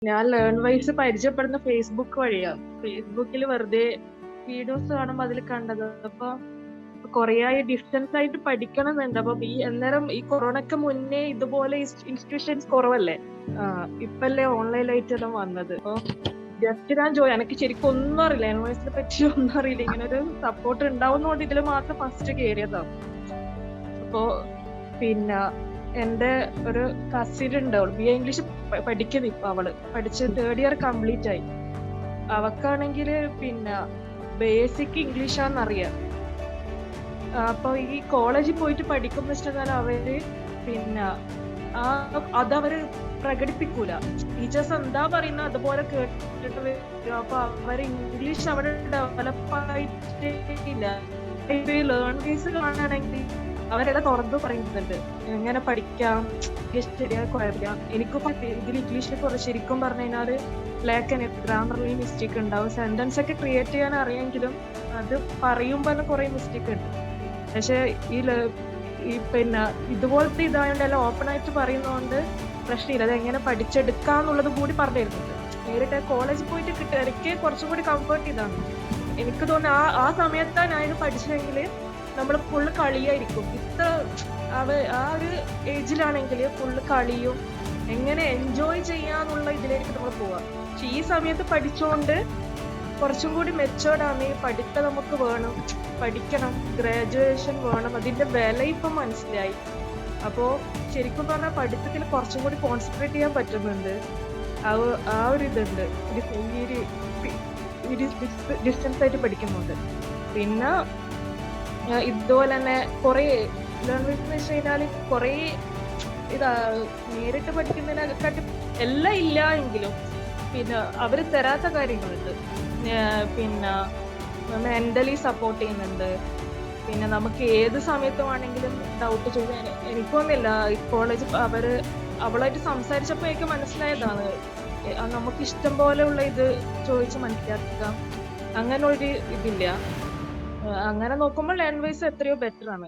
ഞാൻ Learnwise പരിചയപ്പെടുന്ന Facebook വഴിയാണ്. ഫേസ്ബുക്കിൽ വെറുതെ വീഡിയോസ് കാണുമ്പോൾ അതിൽ കണ്ടത്. അപ്പൊ കുറേയായി ഡിസ്റ്റൻസ് ആയിട്ട് പഠിക്കണമെന്നുണ്ട്. അപ്പൊ അന്നേരം ഈ കൊറോണക്ക് മുന്നേ ഇതുപോലെ ഇൻസ്റ്റിറ്റ്യൂഷൻസ് കുറവല്ലേ, ഇപ്പല്ലേ ഓൺലൈനായിട്ട് എല്ലാം വന്നത്. അപ്പൊ ജസ്റ്റ് ഞാൻ എനിക്ക് ശരിക്കും ഒന്നും അറിയില്ല, ലേൺവൈസിനെ പറ്റി ഒന്നും അറിയില്ല. ഇങ്ങനെ ഒരു സപ്പോർട്ട് ഉണ്ടാവുന്നതുകൊണ്ട് ഇതിൽ മാത്രം ഫസ്റ്റ് കയറിയതാണ്. അപ്പോ പിന്നെ എന്റെ ഒരു കസിൻ ഉണ്ട്, അവൾ BA ഇംഗ്ലീഷ് പഠിക്കുന്നു. ഇപ്പൊ അവള് പഠിച്ച് 3rd ഇയർ കംപ്ലീറ്റ് ആയി. അവക്കാണെങ്കിൽ പിന്നെ ബേസിക് ഇംഗ്ലീഷാന്നറിയാം. അപ്പൊ ഈ കോളേജിൽ പോയിട്ട് പഠിക്കുന്ന വെച്ചാൽ അവര് പിന്നെ അതവര് പ്രകടിപ്പിക്കൂല. ടീച്ചേഴ്സ് എന്താ പറയുന്നത് അതുപോലെ കേട്ടിട്ട് വരും. അപ്പൊ അവര് ഇംഗ്ലീഷ് അവിടെ ഡെവലപ്പ് ആയിട്ടില്ല. ഇപ്പൊ ഈ ലേൺവൈസ് കാണുകയാണെങ്കിൽ അവരെല്ലാം തുറന്നു പറയുന്നുണ്ട് എങ്ങനെ പഠിക്കാം, ശരിയാ കുഴപ്പമില്ല. എനിക്കിപ്പോ ഇതിൽ ഇംഗ്ലീഷിൽ കുറച്ച് ശരിക്കും പറഞ്ഞു കഴിഞ്ഞാല് ഗ്രാമറിൽ മിസ്റ്റേക്ക് ഉണ്ടാവും. സെന്റൻസ് ഒക്കെ ക്രിയേറ്റ് ചെയ്യാൻ അറിയാമെങ്കിലും അത് പറയുമ്പോൾ തന്നെ കുറെ മിസ്റ്റേക്ക് ഉണ്ട്. പക്ഷെ ഈ പിന്നെ ഇതുപോലത്തെ ഇതായോണ്ട് എല്ലാം ഓപ്പൺ ആയിട്ട് പറയുന്നതുകൊണ്ട് പ്രശ്നമില്ല. അത് എങ്ങനെ പഠിച്ചെടുക്കാന്നുള്ളത് കൂടി പറഞ്ഞു തരുന്നുണ്ട്. നേരിട്ട് കോളേജിൽ പോയിട്ട് കിട്ടുക എനിക്ക് കുറച്ചും കൂടി കംഫർട്ട് ഇതാണ്. എനിക്ക് തോന്നുന്നു ആ സമയത്താണ് ഞാൻ പഠിച്ചതെങ്കിൽ നമ്മൾ ഫുള്ള് കളിയായിരിക്കും. ആ ഒരു ഏജിലാണെങ്കിൽ ഫുള്ള് കളിയും എങ്ങനെ എൻജോയ് ചെയ്യാന്നുള്ള ഇതിലേക്ക് നമ്മൾ പോവാം. പക്ഷെ ഈ സമയത്ത് പഠിച്ചുകൊണ്ട് കുറച്ചും കൂടി മെച്ചോർഡ് ആണ്. ഈ പഠിത്തം നമുക്ക് വേണം, പഠിക്കണം, ഗ്രാജുവേഷൻ വേണം, അതിന്റെ വില ഇപ്പം മനസ്സിലായി. അപ്പോ ശരിക്കും പറഞ്ഞാൽ പഠിത്തത്തിൽ കുറച്ചും കൂടി കോൺസെൻട്രേറ്റ് ചെയ്യാൻ പറ്റുന്നുണ്ട്. ആ ഒരു ഇതുണ്ട് ഈ ഡിസ്റ്റൻസ് ആയിട്ട് പഠിക്കുന്നുണ്ട്. പിന്നെ ഇതുപോലെ തന്നെ കുറെ ലേൺവൈസ് എന്ന് വെച്ച് കഴിഞ്ഞാൽ കുറെ നേരിട്ട് പഠിക്കുന്നതിനെക്കാട്ടി എല്ലാം ഇല്ല എങ്കിലും പിന്നെ അവര് തരാത്ത കാര്യങ്ങളുണ്ട്. പിന്നെ മെന്റലി സപ്പോർട്ട് ചെയ്യുന്നുണ്ട്. പിന്നെ നമുക്ക് ഏത് സമയത്തും ആണെങ്കിലും ഡൗട്ട് ചോദിക്കാൻ എനിക്കൊന്നുമില്ല. ഈ കോളേജ് അവളായിട്ട് സംസാരിച്ചപ്പോൾ എനിക്ക് മനസ്സിലായതാണ് നമുക്ക് ഇഷ്ടം പോലെയുള്ള ഇത് ചോദിച്ച് മനസ്സിലാക്കുക, അങ്ങനെ ഒരു ഇതില്ല. അങ്ങനെ നോക്കുമ്പോൾ ലേൺവൈസ് എത്രയോ ബെറ്റർ ആണ്.